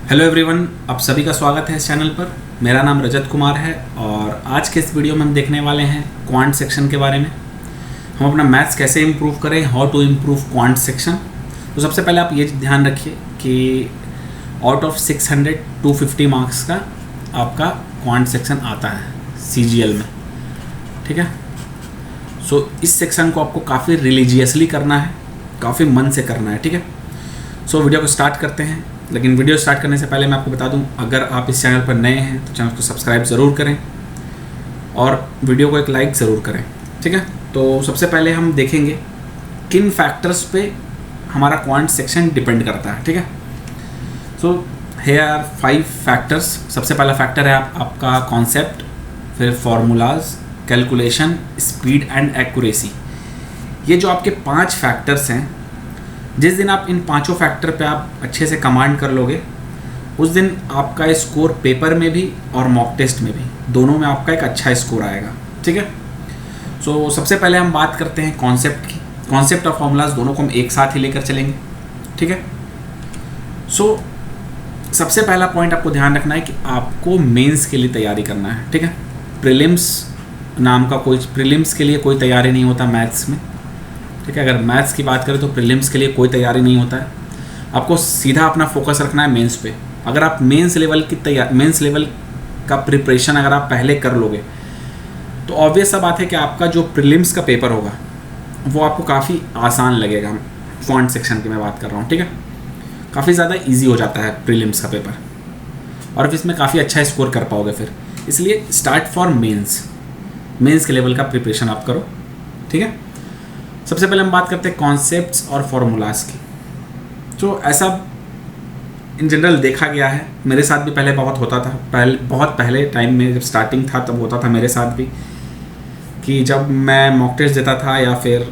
Hello everyone, आप सभी का स्वागत है इस चैनल पर। मेरा नाम रजत कुमार है और आज के इस वीडियो में हम देखने वाले हैं क्वांट सेक्शन के बारे में। हम अपना मैथ्स कैसे इम्प्रूव करें, how to improve quant section. तो सबसे पहले आप ये ध्यान रखिए कि आउट ऑफ 600 250 मार्क्स का आपका क्वांट सेक्शन आता है CGL में, ठीक है। सो इस सेक्शन को आपको काफ़ी रिलीजियसली करना है, काफ़ी मन से करना है, ठीक है। सो वीडियो को स्टार्ट करते हैं। लेकिन वीडियो स्टार्ट करने से पहले मैं आपको बता दूं, अगर आप इस चैनल पर नए हैं तो चैनल को सब्सक्राइब ज़रूर करें और वीडियो को एक लाइक ज़रूर करें, ठीक है। तो सबसे पहले हम देखेंगे किन फैक्टर्स पे हमारा क्वांट सेक्शन डिपेंड करता है, ठीक है। So here are 5 factors. सबसे पहला फैक्टर है आपका कॉन्सेप्ट, फिर formulas, calculation, speed and accuracy. ये जो आपके 5 फैक्टर्स हैं, जिस दिन आप इन पांचों फैक्टर पे आप अच्छे से कमांड कर लोगे, उस दिन आपका स्कोर पेपर में भी और मॉक टेस्ट में भी, दोनों में आपका एक अच्छा स्कोर आएगा, ठीक है। सो सबसे पहले हम बात करते हैं कॉन्सेप्ट की। कॉन्सेप्ट और फॉर्मूलाज दोनों को हम एक साथ ही लेकर चलेंगे, ठीक है। सो सबसे पहला पॉइंट आपको ध्यान रखना है कि आपको मेंस के लिए तैयारी करना है, ठीक है। प्रीलिम्स के लिए कोई तैयारी नहीं होता मैथ्स में, ठीक है। अगर मैथ्स की बात करें तो प्रीलिम्स के लिए कोई तैयारी नहीं होता है। आपको सीधा अपना फोकस रखना है मेंस पे। अगर आप मेंस लेवल का प्रिपरेशन अगर आप पहले कर लोगे तो ऑब्वियस सा बात है कि आपका जो प्रीलिम्स का पेपर होगा वो आपको काफ़ी आसान लगेगा। क्वांट सेक्शन की मैं बात कर रहा हूँ, ठीक है। काफ़ी ज़्यादा ईजी हो जाता है प्रीलिम्स का पेपर और इसमें काफ़ी अच्छा स्कोर कर पाओगे फिर। इसलिए स्टार्ट फॉर मेंस के लेवल का प्रिपरेशन आप करो, ठीक है। सबसे पहले हम बात करते हैं कॉन्सेप्ट्स और फॉर्मूलाज की। तो ऐसा इन जनरल देखा गया है, मेरे साथ भी पहले बहुत होता था। बहुत पहले टाइम में जब स्टार्टिंग था तब होता था मेरे साथ भी कि जब मैं मॉक टेस्ट देता था या फिर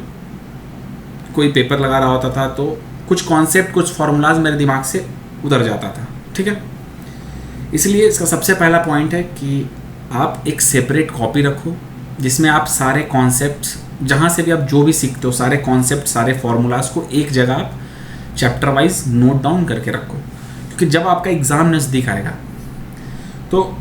कोई पेपर लगा रहा होता था तो कुछ कॉन्सेप्ट, कुछ फॉर्मूलाज मेरे दिमाग से उतर जाता था, ठीक है। इसलिए इसका सबसे पहला पॉइंट है कि आप एक सेपरेट कॉपी रखो जिसमें आप सारे कॉन्सेप्ट्स, जहाँ से भी आप जो भी सीखते हो, सारे कॉन्सेप्ट, सारे फार्मूलाज को एक जगह आप चैप्टर वाइज नोट डाउन करके रखो। क्योंकि जब आपका एग्ज़ाम नज़दीक आएगा तो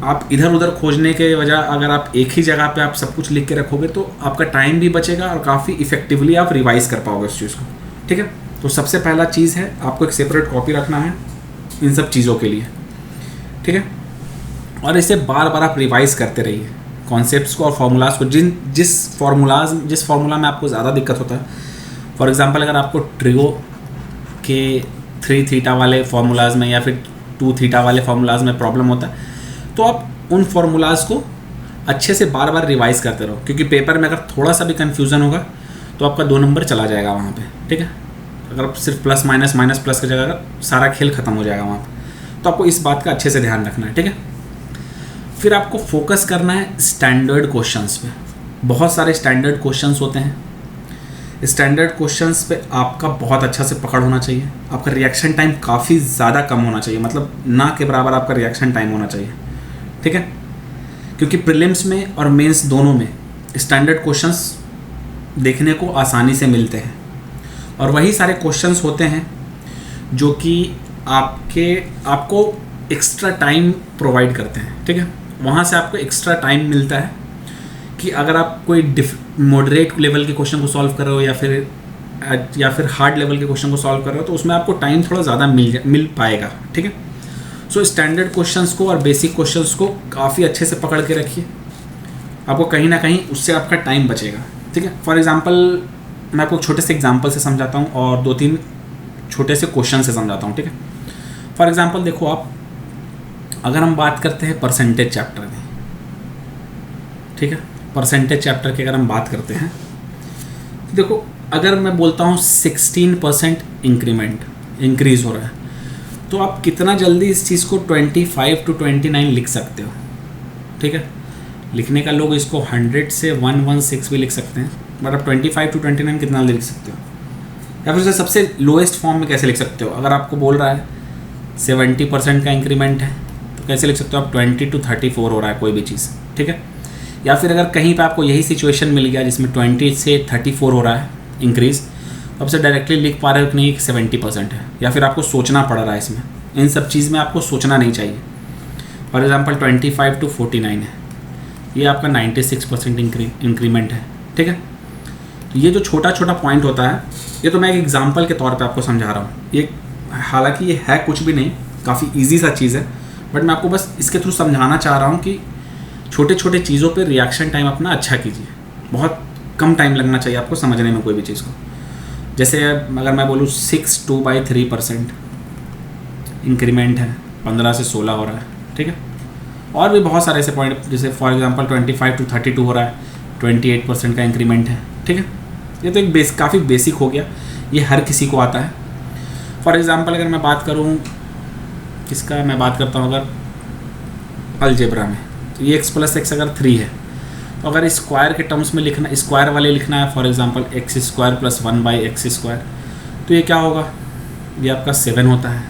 आप इधर उधर खोजने के बजाय अगर आप एक ही जगह पे आप सब कुछ लिख के रखोगे तो आपका टाइम भी बचेगा और काफ़ी इफेक्टिवली आप रिवाइज कर पाओगे उस चीज़ को, ठीक है। तो सबसे पहला चीज़ है आपको एक सेपरेट कॉपी रखना है इन सब चीज़ों के लिए, ठीक है। और इसे बार बार आप रिवाइज करते रहिए कॉन्सेप्ट्स को और फार्मूलाज को। जिस फार्मूला में आपको ज़्यादा दिक्कत होता है, फॉर एग्जांपल अगर आपको ट्रिगो के 3 थीटा वाले फार्मूलाज में या फिर 2 थीटा वाले फार्मूलाज में प्रॉब्लम होता है तो आप उन फार्मूलाज को अच्छे से बार बार रिवाइज करते रहो। क्योंकि पेपर में अगर थोड़ा सा भी कन्फ्यूज़न होगा तो आपका 2 नंबर चला जाएगा वहाँ पे, ठीक है। अगर आप सिर्फ प्लस माइनस प्लस की जगह सारा खेल ख़त्म हो जाएगा वहाँ पर। तो आपको इस बात का अच्छे से ध्यान रखना है, ठीक है। फिर आपको फोकस करना है स्टैंडर्ड क्वेश्चंस पे। बहुत सारे स्टैंडर्ड क्वेश्चंस होते हैं। स्टैंडर्ड क्वेश्चंस पे आपका बहुत अच्छा से पकड़ होना चाहिए। आपका रिएक्शन टाइम काफ़ी ज़्यादा कम होना चाहिए, मतलब ना के बराबर आपका रिएक्शन टाइम होना चाहिए, ठीक है। क्योंकि प्रीलिम्स में और मेंस दोनों में स्टैंडर्ड क्वेश्चंस देखने को आसानी से मिलते हैं और वही सारे क्वेश्चंस होते हैं जो कि आपको एक्स्ट्रा टाइम प्रोवाइड करते हैं, ठीक है। वहाँ से आपको एक्स्ट्रा टाइम मिलता है कि अगर आप कोई मॉडरेट लेवल के क्वेश्चन को सॉल्व कर रहे हो या फिर हार्ड लेवल के क्वेश्चन को सॉल्व कर रहे हो तो उसमें आपको टाइम थोड़ा ज़्यादा मिल पाएगा, ठीक है। सो स्टैंडर्ड क्वेश्चंस को और बेसिक क्वेश्चंस को काफ़ी अच्छे से पकड़ के रखिए। आपको कहीं ना कहीं उससे आपका टाइम बचेगा, ठीक है। फॉर एग्जाम्पल मैं आपको छोटे से एग्जाम्पल से समझाता हूँ और 2-3 छोटे से क्वेश्चन से समझाता हूँ, ठीक है। फॉर एग्जाम्पल देखो, आप अगर हम बात करते हैं परसेंटेज चैप्टर में, ठीक है, परसेंटेज चैप्टर की अगर हम बात करते हैं तो देखो, अगर मैं बोलता हूँ 16% इंक्रीज़ हो रहा है तो आप कितना जल्दी इस चीज़ को 25 to 29 लिख सकते हो, ठीक है। लिखने का लोग इसको 100 से 116 भी लिख सकते हैं, बट आप 25 to 29 कितना लिख सकते हो। या फिर सबसे लोएस्ट फॉर्म में कैसे लिख सकते हो, अगर आपको बोल रहा है 70% का इंक्रीमेंट है तो कैसे लिख सकते हो आप 20 to 34 हो रहा है कोई भी चीज़, ठीक है। या फिर अगर कहीं पे आपको यही सिचुएशन मिल गया जिसमें 20 से 34 हो रहा है इंक्रीज़, तो आपसे डायरेक्टली लिख पा रहे हो कि नहीं 70% है, या फिर आपको सोचना पड़ रहा है इसमें इन सब चीज़ में आपको सोचना नहीं चाहिए। फॉर एग्जांपल 25 to 49 है, ये आपका 96% इंक्रीमेंट है, ठीक है। तो ये जो छोटा छोटा पॉइंट होता है, ये तो मैं एक एग्जांपल के तौर पे आपको समझा रहा हूँ। ये हालांकि ये है कुछ भी नहीं, काफ़ी ईजी सा चीज़ है, बट मैं आपको बस इसके थ्रू समझाना चाह रहा हूँ कि छोटे छोटे चीज़ों पे रिएक्शन टाइम अपना अच्छा कीजिए। बहुत कम टाइम लगना चाहिए आपको समझने में कोई भी चीज़ को। जैसे अगर मैं बोलूँ 6.2/3% इंक्रीमेंट है, 15 से 16 हो रहा है, ठीक है। और भी बहुत सारे ऐसे पॉइंट, जैसे फॉर एग्जांपल 25 to 32 हो रहा है, 28% का इंक्रीमेंट है, ठीक है। ये तो एक काफ़ी बेसिक हो गया, ये हर किसी को आता है। फॉर एग्जांपल अगर मैं बात करूँ किसका, मैं बात करता हूँ अगर अलजेब्रा में, तो ये x + x अगर 3 है, तो अगर स्क्वायर के टर्म्स में लिखना, स्क्वायर वाले लिखना है, फॉर एग्जांपल x² + 1/x², तो ये क्या होगा, ये आपका 7 होता है।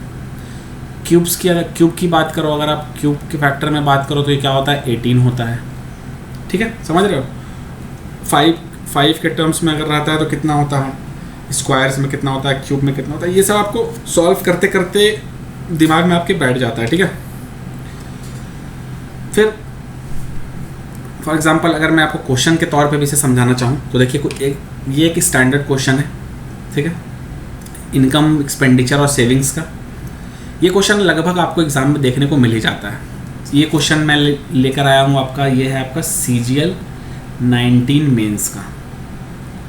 क्यूब्स की, अगर क्यूब की बात करो, अगर आप क्यूब के फैक्टर में बात करो, तो ये क्या होता है, 18 होता है, ठीक है, समझ रहे हो। 5 के टर्म्स में अगर रहता है तो कितना होता है, स्क्वायर्स में कितना होता है, क्यूब में कितना होता है, ये सब आपको सॉल्व करते करते दिमाग में आपके बैठ जाता है, ठीक है। फिर फॉर एग्जांपल अगर मैं आपको क्वेश्चन के तौर पे भी इसे समझाना चाहूँ, तो देखिए ये एक स्टैंडर्ड क्वेश्चन है, ठीक है, इनकम, एक्सपेंडिचर और सेविंग्स का। ये क्वेश्चन लगभग आपको एग्जाम में देखने को मिल ही जाता है। ये क्वेश्चन मैं लेकर आया हूँ आपका, ये है आपका CGL 19 मेंस का,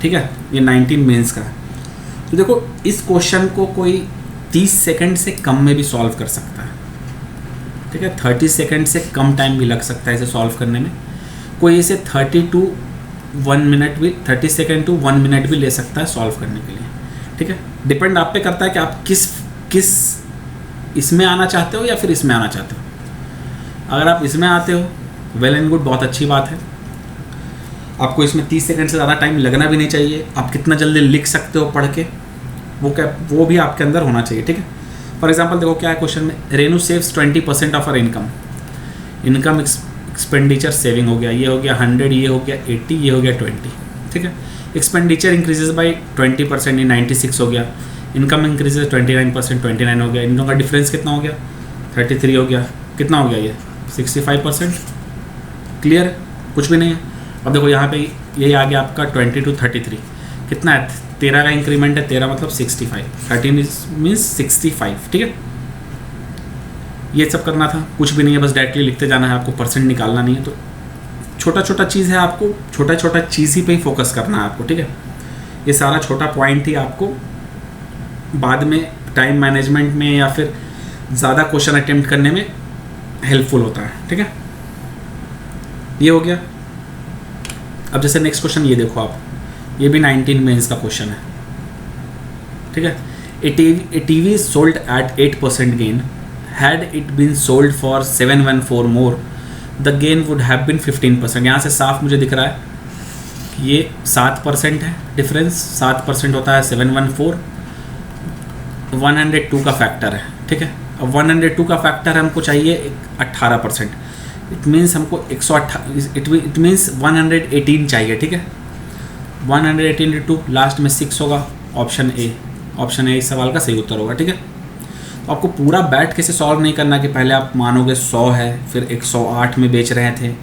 ठीक है, ये 19 मेंस का। तो देखो इस क्वेश्चन को कोई 30 सेकंड से कम में भी सॉल्व कर सकता है, ठीक है, 30 सेकंड से कम टाइम भी लग सकता है इसे सॉल्व करने में। कोई इसे 30 to 1 मिनट भी, 30 सेकंड to 1 मिनट भी ले सकता है सॉल्व करने के लिए, ठीक है। डिपेंड आप पे करता है कि आप किस इसमें आना चाहते हो या फिर इसमें आना चाहते हो। अगर आप इसमें आते हो, वेल एंड गुड, बहुत अच्छी बात है। आपको इसमें 30 सेकंड से ज़्यादा टाइम लगना भी नहीं चाहिए। आप कितना जल्दी लिख सकते हो पढ़ के, वो भी आपके अंदर होना चाहिए, ठीक है। फॉर एग्जांपल देखो क्या है क्वेश्चन में, Renu saves 20% of her income expenditure saving हो गया, ये हो गया 100, ये हो गया 80, ये हो गया 20, ठीक है। एक्सपेंडिचर इंक्रीजेज बाई 20%, ये 96 हो गया। इनकम इंक्रीजेज 29%, 29 हो गया। इन दोनों का डिफरेंस कितना हो गया, 33 हो गया। कितना हो गया ये, 65%। क्लियर है, कुछ भी नहीं है। अब देखो यहाँ पे यही आ गया आपका 20 to 33, कितना है, 13 का इंक्रीमेंट है, 13 मतलब 65, 13 मीन्स 65, ठीक है। ये सब करना था, कुछ भी नहीं है, बस डायरेक्टली लिखते जाना है, आपको परसेंट निकालना नहीं है। तो छोटा छोटा चीज़ है, आपको छोटा छोटा चीज़ ही पे ही फोकस करना है आपको, ठीक है। ये सारा छोटा पॉइंट ही आपको बाद में टाइम मैनेजमेंट में या फिर ज़्यादा क्वेश्चन अटेम्प्ट करने में हेल्पफुल होता है, ठीक है। ये हो गया। अब जैसे नेक्स्ट क्वेश्चन ये देखो आप, ये भी 19 मेंस का क्वेश्चन है, ठीक है। A TV sold at 8% gain, had it been sold for 714 more, the gain would have been 15%। यहाँ से साफ मुझे दिख रहा है कि ये 7% है डिफरेंस, 7% होता है 714, 102 का फैक्टर है, ठीक है। अब 102 का फैक्टर हमको चाहिए 18%, इट मीन्स हमको 118, इट मीन्स 118 चाहिए, ठीक है। 118 into 2 लास्ट में 6 होगा, ऑप्शन ए इस सवाल का सही उत्तर होगा, ठीक है। तो आपको पूरा बैठ के से सॉल्व नहीं करना कि पहले आप मानोगे 100 है, फिर 108 में बेच रहे थे,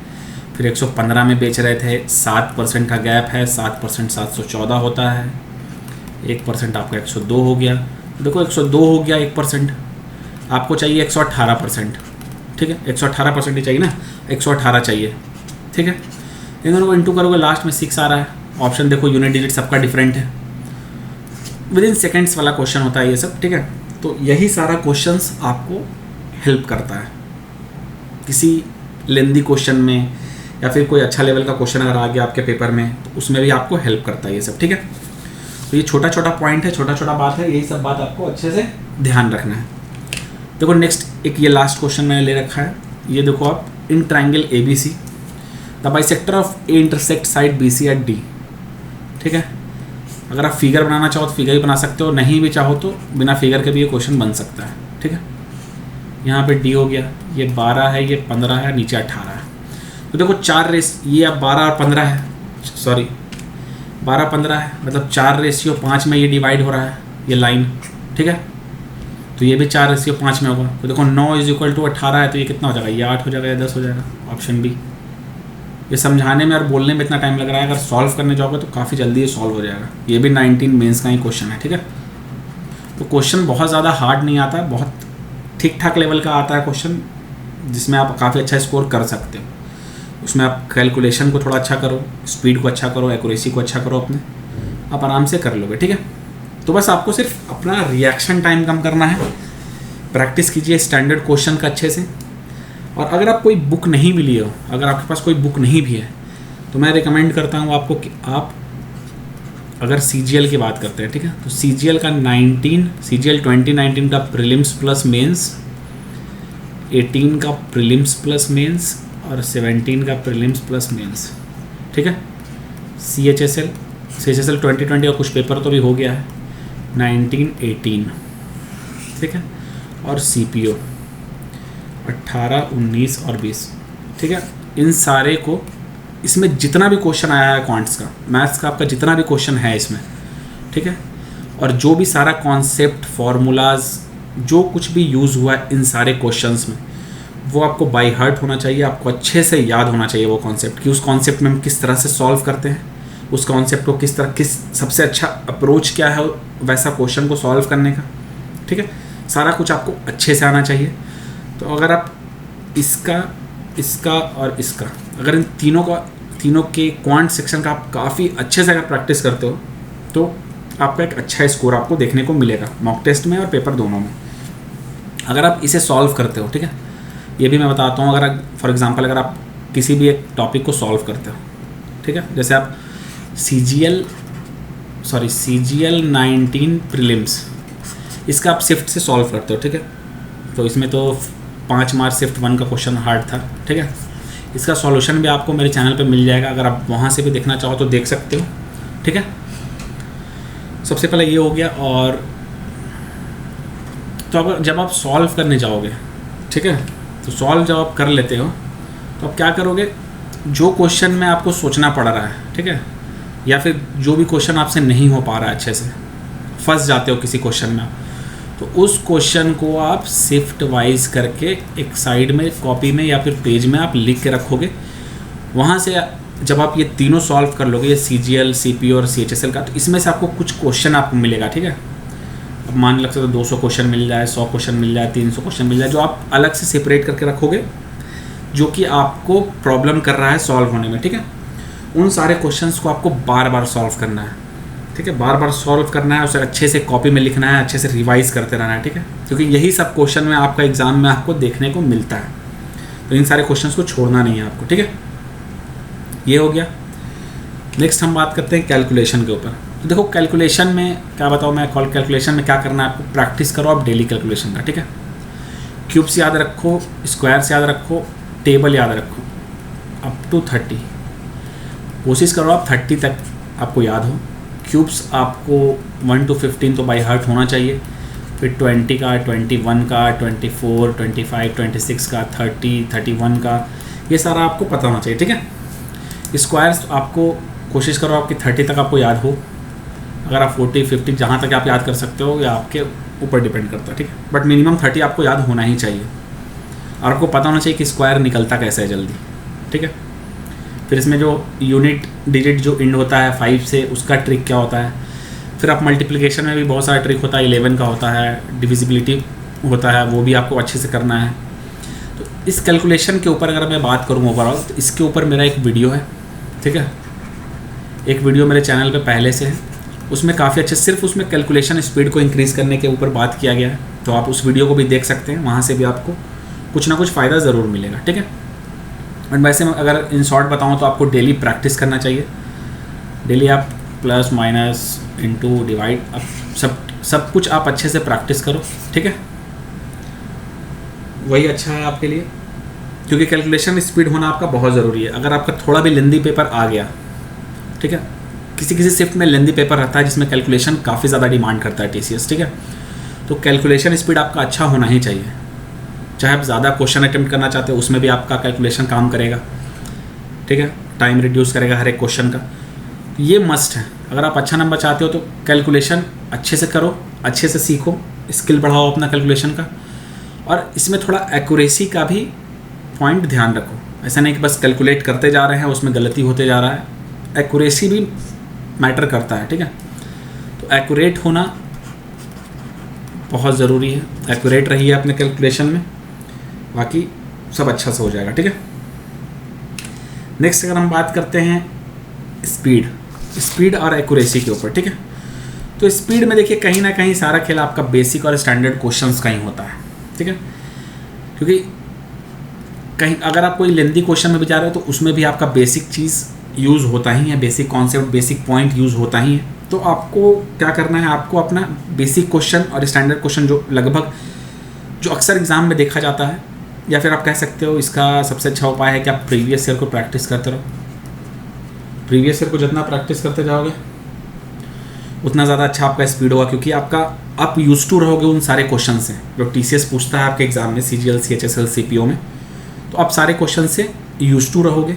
फिर 115 में बेच रहे थे, 7% का गैप है, 7% 714 होता है, 1% आपका 102 हो गया। देखो 102 हो गया 1%, आपको चाहिए 118%, ठीक है। 118% ही चाहिए ना, 118 चाहिए, ठीक है। इन दोनों को इंटू करोगे, लास्ट में 6 आ रहा है। ऑप्शन देखो, यूनिट डिजिट सबका डिफरेंट है, विद इन सेकेंड्स वाला क्वेश्चन होता है ये सब, ठीक है। तो यही सारा क्वेश्चंस आपको हेल्प करता है किसी लेंदी क्वेश्चन में, या फिर कोई अच्छा लेवल का क्वेश्चन अगर आ गया आपके पेपर में, तो उसमें भी आपको हेल्प करता है ये सब, ठीक है। तो ये छोटा छोटा पॉइंट है, छोटा छोटा बात है, यही सब बात आपको अच्छे से ध्यान रखना है। देखो नेक्स्ट एक ये लास्ट क्वेश्चन मैंने ले रखा है, ये देखो आप, in triangle ABC the bisector of A intersect side BC at D, ठीक है। अगर आप फिगर बनाना चाहो तो फिगर ही बना सकते हो, नहीं भी चाहो तो बिना फिगर के भी ये क्वेश्चन बन सकता है, ठीक है। यहाँ पे D हो गया, ये 12 है, ये 15 है, नीचे 18 है। तो देखो 4 रेस, ये अब 12 और 15 है, सॉरी 12-15 है, मतलब 4:5 में ये डिवाइड हो रहा है ये लाइन, ठीक है। तो ये भी 4:5 में होगा। तो देखो 9 = 18 है, तो ये कितना हो जाएगा, ये 8 हो जाएगा या 10 हो जाएगा, ऑप्शन बी। ये समझाने में और बोलने में इतना टाइम लग रहा है, अगर सॉल्व करने जाओगे तो काफ़ी जल्दी ये सॉल्व हो जाएगा। ये भी 19 मेंस का ही क्वेश्चन है, ठीक है। तो क्वेश्चन बहुत ज़्यादा हार्ड नहीं आता, बहुत ठीक ठाक लेवल का आता है क्वेश्चन, जिसमें आप काफ़ी अच्छा स्कोर कर सकते हो। उसमें आप कैलकुलेशन को थोड़ा अच्छा करो, स्पीड को अच्छा करो, एक्यूरेसी को अच्छा करो, अपने आप आराम से कर लोगे, ठीक है। तो बस आपको सिर्फ अपना रिएक्शन टाइम कम करना है, प्रैक्टिस कीजिए स्टैंडर्ड क्वेश्चन का अच्छे से। और अगर आप कोई बुक नहीं भी लिए हो, अगर आपके पास कोई बुक नहीं भी है, तो मैं रिकमेंड करता हूँ आपको कि आप अगर CGL की बात करते हैं, ठीक है, तो CGL 2019 का प्रीलिम्स प्लस मेंस, 18 का प्रीलिम्स प्लस मेंस और 17 का प्रीलिम्स प्लस मेंस, ठीक है। CHSL 2020 का कुछ पेपर तो भी हो गया है, 19, 18, ठीक है। और CPO 18, 19 और 20, ठीक है। इन सारे को, इसमें जितना भी क्वेश्चन आया है क्वांट्स का, मैथ्स का आपका जितना भी क्वेश्चन है इसमें, ठीक है, और जो भी सारा कॉन्सेप्ट, फार्मूलाज, जो कुछ भी यूज़ हुआ है इन सारे क्वेश्चंस में, वो आपको बाय हार्ट होना चाहिए, आपको अच्छे से याद होना चाहिए वो कॉन्सेप्ट, कि उस कॉन्सेप्ट में हम किस तरह से सॉल्व करते हैं, उस कॉन्सेप्ट को किस सबसे अच्छा अप्रोच क्या है वैसा क्वेश्चन को सॉल्व करने का, ठीक है। सारा कुछ आपको अच्छे से आना चाहिए। तो अगर आप इसका और इसका, अगर इन तीनों के क्वांट सेक्शन का आप काफ़ी अच्छे से अगर प्रैक्टिस करते हो, तो आपका एक अच्छा स्कोर आपको देखने को मिलेगा मॉक टेस्ट में और पेपर दोनों में, अगर आप इसे सॉल्व करते हो, ठीक है। ये भी मैं बताता हूँ, अगर फॉर एग्जांपल अगर आप किसी भी एक टॉपिक को सॉल्व करते हो, ठीक है, जैसे आप CGL 19 प्रीलिम्स, इसका आप शिफ्ट से सॉल्व करते हो, ठीक है। तो इसमें तो 5 मार्क शिफ्ट 1 का क्वेश्चन हार्ड था, ठीक है। इसका सॉल्यूशन भी आपको मेरे चैनल पे मिल जाएगा, अगर आप वहाँ से भी देखना चाहो तो देख सकते हो, ठीक है। सबसे पहले ये हो गया। और तो अगर जब आप सॉल्व करने जाओगे, ठीक है, तो सॉल्व जब आप कर लेते हो तो आप क्या करोगे, जो क्वेश्चन में आपको सोचना पड़ रहा है, ठीक है, या फिर जो भी क्वेश्चन आपसे नहीं हो पा रहा है अच्छे से, फंस जाते हो किसी क्वेश्चन में, तो उस क्वेश्चन को आप शिफ्ट वाइज करके एक साइड में कॉपी में या फिर पेज में आप लिख के रखोगे। वहाँ से जब आप ये तीनों सॉल्व कर लोगे, ये CGL, CPO और CHSL का, तो इसमें से आपको कुछ क्वेश्चन आपको मिलेगा, ठीक है। अब मान लग सकते हो 200 क्वेश्चन मिल जाए, 100 क्वेश्चन मिल जाए, 300 क्वेश्चन मिल जाए, जो आप अलग से सेपरेट करके रखोगे, जो कि आपको प्रॉब्लम कर रहा है सॉल्व होने में, ठीक है। उन सारे क्वेश्चंस को आपको बार बार सॉल्व करना है, ठीक है, बार बार सॉल्व करना है, उसे अच्छे से कॉपी में लिखना है, अच्छे से रिवाइज करते रहना है, ठीक है, क्योंकि यही सब क्वेश्चन में आपका एग्जाम में आपको देखने को मिलता है। तो इन सारे क्वेश्चंस को छोड़ना नहीं है आपको, ठीक है। ये हो गया। नेक्स्ट हम बात करते हैं कैलकुलेशन के ऊपर। तो देखो कैलकुलेशन में क्या बताऊँ मैं, कैलकुलेशन में क्या करना है आपको, प्रैक्टिस करो आप डेली कैलकुलेशन का, ठीक है। क्यूब्स याद रखो, स्क्वायर्स याद रखो, टेबल याद रखो, अप टू 30 कोशिश करो आप 30 तक आपको याद हो। क्यूब्स आपको 1 to 15 तो बाय हार्ट होना चाहिए, फिर 20 का, 21 का, 24, 25, 26 का, 30, 31 का, ये सारा आपको पता होना चाहिए, ठीक है। स्क्वायर्स आपको कोशिश करो आपकी 30 तक आपको याद हो, अगर आप 40, 50 जहाँ तक आप याद कर सकते हो या आपके ऊपर डिपेंड करता है, ठीक है, बट मिनिमम 30 आपको याद होना ही चाहिए। और आपको पता होना चाहिए कि स्क्वायर निकलता कैसे है जल्दी, ठीक है। फिर इसमें जो यूनिट डिजिट जो इंड होता है 5 से, उसका ट्रिक क्या होता है। फिर आप मल्टीप्लिकेशन में भी बहुत सारा ट्रिक होता है, 11 का होता है, डिविजिबिलिटी होता है, वो भी आपको अच्छे से करना है। तो इस कैलकुलेशन के ऊपर अगर मैं बात करूँ ओवरऑल, तो इसके ऊपर मेरा एक वीडियो है, ठीक है, एक वीडियो मेरे चैनल पे पहले से है, उसमें काफ़ी अच्छे सिर्फ उसमें कैलकुलेशन स्पीड को इंक्रीज़ करने के ऊपर बात किया गया है। तो आप उस वीडियो को भी देख सकते हैं, वहाँ से भी आपको कुछ ना कुछ फ़ायदा ज़रूर मिलेगा, ठीक है। बट वैसे अगर इन शॉर्ट बताऊँ तो आपको डेली प्रैक्टिस करना चाहिए, डेली आप प्लस माइनस इनटू डिवाइड, अब सब कुछ आप अच्छे से प्रैक्टिस करो, ठीक है। वही अच्छा है आपके लिए, क्योंकि कैलकुलेशन स्पीड होना आपका बहुत ज़रूरी है। अगर आपका थोड़ा भी लेंदी पेपर आ गया, ठीक है, किसी शिफ्ट में लेंदी पेपर रहता है जिसमें कैलकुलेशन काफ़ी ज़्यादा डिमांड करता है TCS, ठीक है, तो कैलकुलेशन स्पीड आपका अच्छा होना ही चाहिए। चाहे आप ज़्यादा क्वेश्चन अटेम्प्ट करना चाहते हो, उसमें भी आपका कैलकुलेशन काम करेगा, ठीक है, टाइम रिड्यूस करेगा हर एक क्वेश्चन का, ये मस्ट है। अगर आप अच्छा नंबर चाहते हो तो कैलकुलेशन अच्छे से करो, अच्छे से सीखो, स्किल बढ़ाओ अपना कैलकुलेशन का, और इसमें थोड़ा एक्यूरेसी का भी पॉइंट ध्यान रखो। ऐसा नहीं कि बस कैलकुलेट करते जा रहे हैं उसमें गलती होते जा रहा है, एक्यूरेसी भी मैटर करता है, ठीक है। तो एक्यूरेट होना बहुत ज़रूरी है, एक्यूरेट रहिए अपने कैलकुलेशन में, बाकी सब अच्छा से हो जाएगा, ठीक है। नेक्स्ट अगर हम बात करते हैं स्पीड और एक्यूरेसी के ऊपर, ठीक है। तो स्पीड में देखिए कहीं ना कहीं सारा खेल आपका बेसिक और स्टैंडर्ड क्वेश्चंस का ही होता है, ठीक है। क्योंकि कहीं अगर आप कोई लेंदी क्वेश्चन में भी जा रहे हो तो उसमें भी आपका बेसिक चीज़ यूज़ होता ही है, basic concept, basic point use होता ही है। तो आपको क्या करना है, आपको अपना बेसिक क्वेश्चन और स्टैंडर्ड क्वेश्चन जो अक्सर एग्जाम में देखा जाता है, या फिर आप कह सकते हो इसका सबसे अच्छा उपाय है कि आप प्रीवियस ईयर को प्रैक्टिस करते रहो। प्रीवियस ईयर को जितना प्रैक्टिस करते जाओगे उतना ज़्यादा अच्छा आपका स्पीड होगा, क्योंकि आप यूज टू रहोगे उन सारे क्वेश्चन से जो TCS पूछता है आपके एग्जाम में, CGL, CHSL, CPO में। तो आप सारे क्वेश्चन से यूज टू रहोगे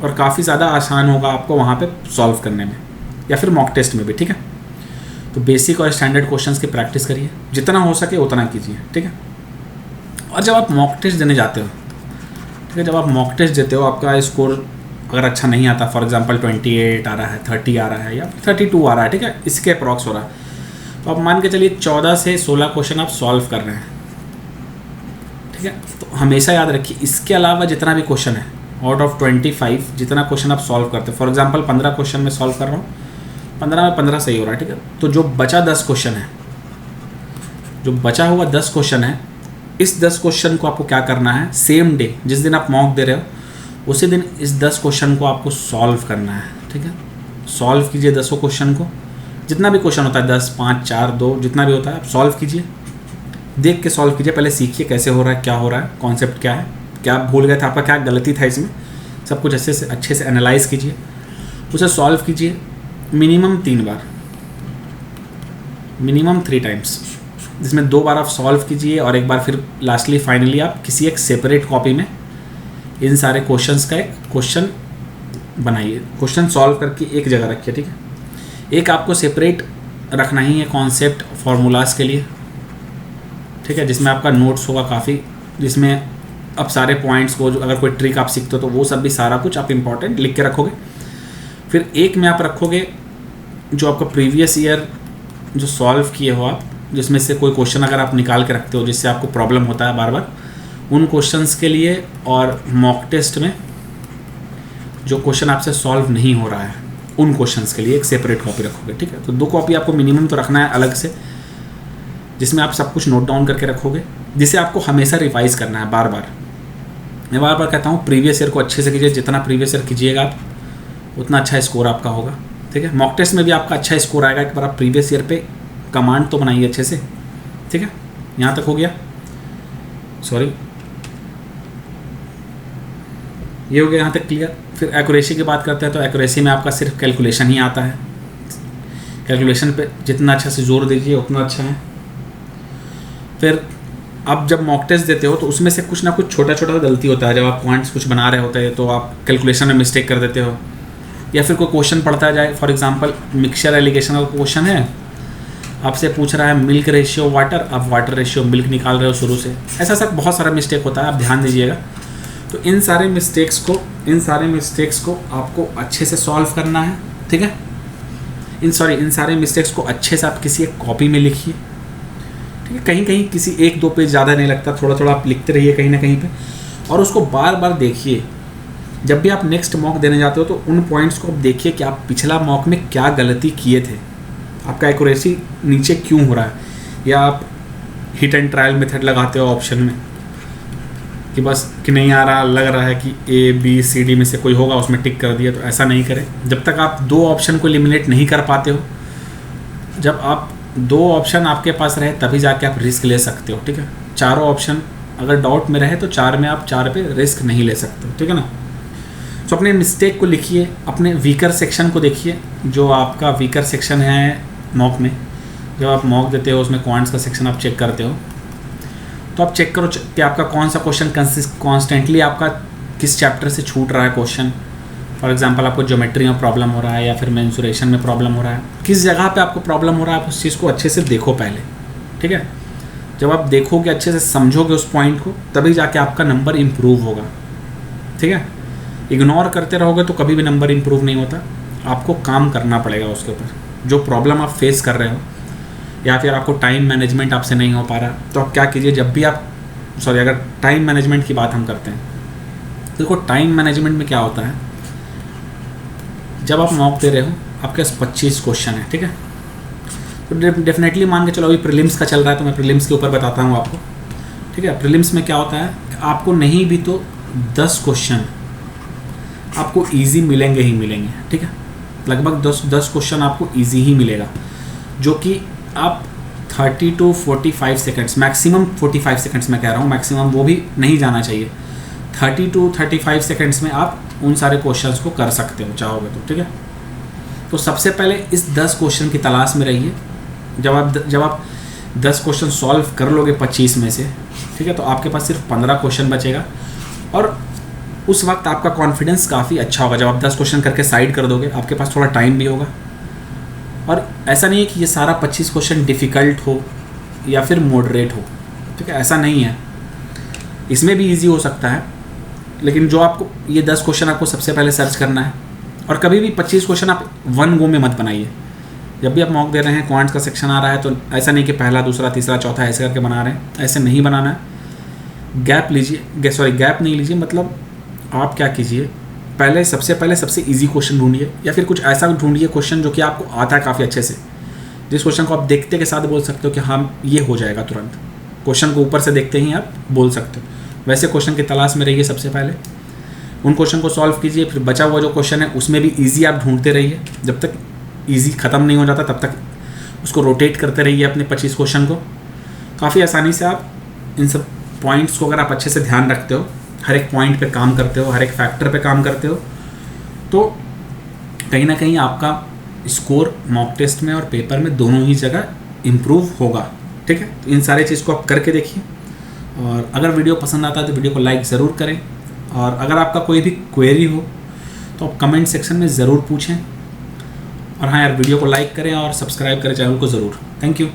और काफ़ी ज़्यादा आसान होगा आपको वहाँ पे सॉल्व करने में, या फिर मॉक टेस्ट में भी, ठीक है। तो बेसिक और स्टैंडर्ड क्वेश्चंस की प्रैक्टिस करिए, जितना हो सके उतना कीजिए, ठीक है। और जब आप मॉक टेस्ट देने जाते हो, ठीक है, जब आप मॉक टेस्ट देते हो आपका स्कोर अगर अच्छा नहीं आता, फॉर एग्जांपल 28 आ रहा है, 30 आ रहा है, या 32 आ रहा है, ठीक है, इसके अप्रॉक्स हो रहा है, तो आप मान के चलिए 14 से 16 क्वेश्चन आप सॉल्व कर रहे हैं, ठीक है। तो हमेशा याद रखिए इसके अलावा जितना भी क्वेश्चन है, आउट ऑफ 25 जितना क्वेश्चन आप सॉल्व करते हैं, फॉर एग्जांपल 15 क्वेश्चन में सॉल्व कर रहा हूँ, 15 में 15 सही हो रहा है, ठीक है। तो जो बचा 10 क्वेश्चन है, जो बचा हुआ 10 क्वेश्चन है, इस 10 क्वेश्चन को आपको क्या करना है, सेम डे जिस दिन आप मॉक दे रहे हो उसी दिन इस 10 क्वेश्चन को आपको सॉल्व करना है, ठीक है। सॉल्व कीजिए 10 क्वेश्चन को, जितना भी क्वेश्चन होता है 10, 5, 4, 2 जितना भी होता है आप सॉल्व कीजिए, देख के सॉल्व कीजिए। पहले सीखिए कैसे हो रहा है, क्या हो रहा है, कॉन्सेप्ट क्या है, क्या भूल गए थे, आपका क्या गलती था इसमें, सब कुछ अच्छे से एनालाइज कीजिए, उसे सॉल्व कीजिए मिनिमम 3 बार, मिनिमम 3 टाइम्स, जिसमें 2 बार आप सॉल्व कीजिए और एक बार फिर लास्टली फाइनली आप किसी एक सेपरेट कॉपी में इन सारे क्वेश्चंस का एक क्वेश्चन बनाइए, क्वेश्चन सॉल्व करके एक जगह रखिए, ठीक है। एक आपको सेपरेट रखना ही है कॉन्सेप्ट फार्मूलाज के लिए, ठीक है, जिसमें आपका नोट्स होगा काफ़ी, जिसमें अब सारे पॉइंट्स को, जो अगर कोई ट्रिक आप सीखते हो तो वो सब भी सारा कुछ आप इंपॉर्टेंट लिख के रखोगे। फिर एक में आप रखोगे जो आपका प्रीवियस ईयर जो सॉल्व किए हो आप, जिसमें से कोई क्वेश्चन अगर आप निकाल के रखते हो जिससे आपको प्रॉब्लम होता है बार बार, उन क्वेश्चंस के लिए, और मॉक टेस्ट में जो क्वेश्चन आपसे सॉल्व नहीं हो रहा है उन क्वेश्चंस के लिए एक सेपरेट कॉपी रखोगे, ठीक है। तो 2 कॉपी आपको मिनिमम तो रखना है अलग से, जिसमें आप सब कुछ नोट डाउन करके रखोगे, जिसे आपको हमेशा रिवाइज करना है बार बार। मैं बार बार कहता हूँ प्रीवियस ईयर को अच्छे से कीजिए, जितना प्रीवियस ईयर कीजिएगा आप उतना अच्छा स्कोर आपका होगा, ठीक है। मॉक टेस्ट में भी आपका अच्छा स्कोर आएगा, एक बार आप प्रीवियस ईयर पे कमांड तो बनाइए अच्छे से, ठीक है। यहाँ तक हो गया, सॉरी, ये हो गया यहाँ तक क्लियर। फिर एक्यूरेसी की बात करते हैं, तो एक्यूरेसी में आपका सिर्फ कैलकुलेशन ही आता है, कैलकुलेशन पे जितना अच्छा से जोर दीजिए उतना अच्छा है। फिर आप जब मॉक टेस्ट देते हो तो उसमें से कुछ ना कुछ छोटा छोटा गलती होता है, जब आप पॉइंट्स कुछ बना रहे होते हैं तो आप कैलकुलेशन में मिस्टेक कर देते हो, या फिर कोई क्वेश्चन पढ़ता जाए, फॉर एग्जांपल मिक्सचर एलिगेशन का क्वेश्चन है, आपसे पूछ रहा है मिल्क रेशियो वाटर, आप वाटर रेशियो मिल्क निकाल रहे हो शुरू से, ऐसा सब बहुत सारा मिस्टेक होता है, आप ध्यान दीजिएगा। तो इन सारे मिस्टेक्स को आपको अच्छे से सॉल्व करना है, ठीक है। इन सारे मिस्टेक्स को अच्छे से आप किसी एक कॉपी में लिखिए, ठीक है। कहीं कहीं किसी 1-2 पेज ज़्यादा नहीं लगता, थोड़ा थोड़ा आप लिखते रहिए कहीं ना कहीं पे, और उसको बार बार देखिए। जब भी आप नेक्स्ट मॉक देने जाते हो तो उन पॉइंट्स को आप देखिए कि आप पिछला मॉक में क्या गलती किए थे, आपका एक्यूरेसी नीचे क्यों हो रहा है, या आप हिट एंड ट्रायल मेथड लगाते हो ऑप्शन में कि बस कि नहीं आ रहा, लग रहा है कि A, B, C, D में से कोई होगा, उसमें टिक कर दिया। तो ऐसा नहीं करें। जब तक आप 2 ऑप्शन को एलिमिनेट नहीं कर पाते हो, जब आप 2 ऑप्शन आपके पास रहे तभी जाके आप रिस्क ले सकते हो, ठीक है। चारों ऑप्शन अगर डाउट में रहे तो 4 में आप 4 पे रिस्क नहीं ले सकते हो, ठीक है ना। तो अपने मिस्टेक को लिखिए, अपने वीकर सेक्शन को देखिए, जो आपका वीकर सेक्शन है मॉक में, जब आप मॉक देते हो उसमें क्वांट्स का सेक्शन आप चेक करते हो, तो आप चेक करो कि आपका कौन सा क्वेश्चन कॉन्स्टेंटली आपका किस चैप्टर से छूट रहा है क्वेश्चन। फॉर एग्जांपल आपको ज्योमेट्री में प्रॉब्लम हो रहा है या फिर मेंसुरेशन में प्रॉब्लम हो रहा है, किस जगह पे आपको प्रॉब्लम हो रहा है, आप उस चीज़ को अच्छे से देखो पहले, ठीक है। जब आप देखोगे, अच्छे से समझोगे उस पॉइंट को, तभी जाके आपका नंबर इम्प्रूव होगा। ठीक है, इग्नोर करते रहोगे तो कभी भी नंबर इम्प्रूव नहीं होता। आपको काम करना पड़ेगा उसके ऊपर। जो प्रॉब्लम आप फेस कर रहे हो या फिर आपको टाइम मैनेजमेंट आपसे नहीं हो पा रहा, तो आप क्या कीजिए, जब भी आप अगर टाइम मैनेजमेंट की बात हम करते हैं, देखो टाइम मैनेजमेंट में क्या होता है, जब आप मॉक दे रहे हो आपके पास 25 क्वेश्चन है, ठीक है, तो डेफिनेटली मान के चलो अभी प्रीलिम्स का चल रहा है तो मैं प्रीलिम्स के ऊपर बताता हूँ आपको। ठीक है, प्रीलिम्स में क्या होता है, आपको नहीं भी तो 10 क्वेश्चन आपको इजी मिलेंगे ही मिलेंगे। ठीक है, लगभग 10 क्वेश्चन आपको इजी ही मिलेगा, जो कि आप 30 to 45 सेकेंड्स, मैक्सिमम 45 सेकेंड्स में कह रहा हूँ, मैक्सिमम वो भी नहीं जाना चाहिए, 30 to 35 सेकेंड्स में आप उन सारे क्वेश्चंस को कर सकते हो चाहोगे तो। ठीक है, तो सबसे पहले इस 10 क्वेश्चन की तलाश में रहिए। जब आप 10 क्वेश्चन सॉल्व कर लोगे 25 में से, ठीक है, तो आपके पास सिर्फ 15 क्वेश्चन बचेगा और उस वक्त आपका कॉन्फिडेंस काफ़ी अच्छा होगा। जब आप 10 क्वेश्चन करके साइड कर दोगे, आपके पास थोड़ा टाइम भी होगा। और ऐसा नहीं है कि ये सारा 25 क्वेश्चन डिफ़िकल्ट हो या फिर मॉडरेट हो, ठीक है, ऐसा नहीं है, इसमें भी ईजी हो सकता है, लेकिन जो आपको ये 10 क्वेश्चन आपको सबसे पहले सर्च करना है। और कभी भी 25 क्वेश्चन आप वन गो में मत बनाइए। जब भी आप मॉक दे रहे हैं, क्वांट्स का सेक्शन आ रहा है, तो ऐसा नहीं कि पहला, दूसरा, तीसरा, चौथा ऐसे करके बना रहे हैं, ऐसे नहीं बनाना है। गैप नहीं लीजिए, मतलब आप क्या कीजिए, सबसे पहले सबसे इजी क्वेश्चन ढूंढिए, या फिर कुछ ऐसा ढूंढिए क्वेश्चन जो कि आपको आता है काफ़ी अच्छे से, जिस क्वेश्चन को आप देखते के साथ बोल सकते हो कि हाँ ये हो जाएगा तुरंत, क्वेश्चन को ऊपर से देखते ही आप बोल सकते हो। वैसे क्वेश्चन की तलाश में रहिए, सबसे पहले उन क्वेश्चन को सॉल्व कीजिए, फिर बचा हुआ जो क्वेश्चन है उसमें भी ईजी आप ढूंढते रहिए, जब तक ईजी ख़त्म नहीं हो जाता तब तक उसको रोटेट करते रहिए अपने 25 क्वेश्चन को। काफ़ी आसानी से आप इन सब पॉइंट्स को, अगर आप अच्छे से ध्यान रखते हो, हर एक पॉइंट पे काम करते हो, हर एक फैक्टर पे काम करते हो, तो कहीं ना कहीं आपका स्कोर मॉक टेस्ट में और पेपर में दोनों ही जगह इम्प्रूव होगा। ठीक है, तो इन सारे चीज़ को आप करके देखिए। और अगर वीडियो पसंद आता है तो वीडियो को लाइक ज़रूर करें, और अगर आपका कोई भी क्वेरी हो तो आप कमेंट सेक्शन में ज़रूर पूछें। और हाँ यार, वीडियो को लाइक करें और सब्सक्राइब करें चैनल को ज़रूर। Thank you.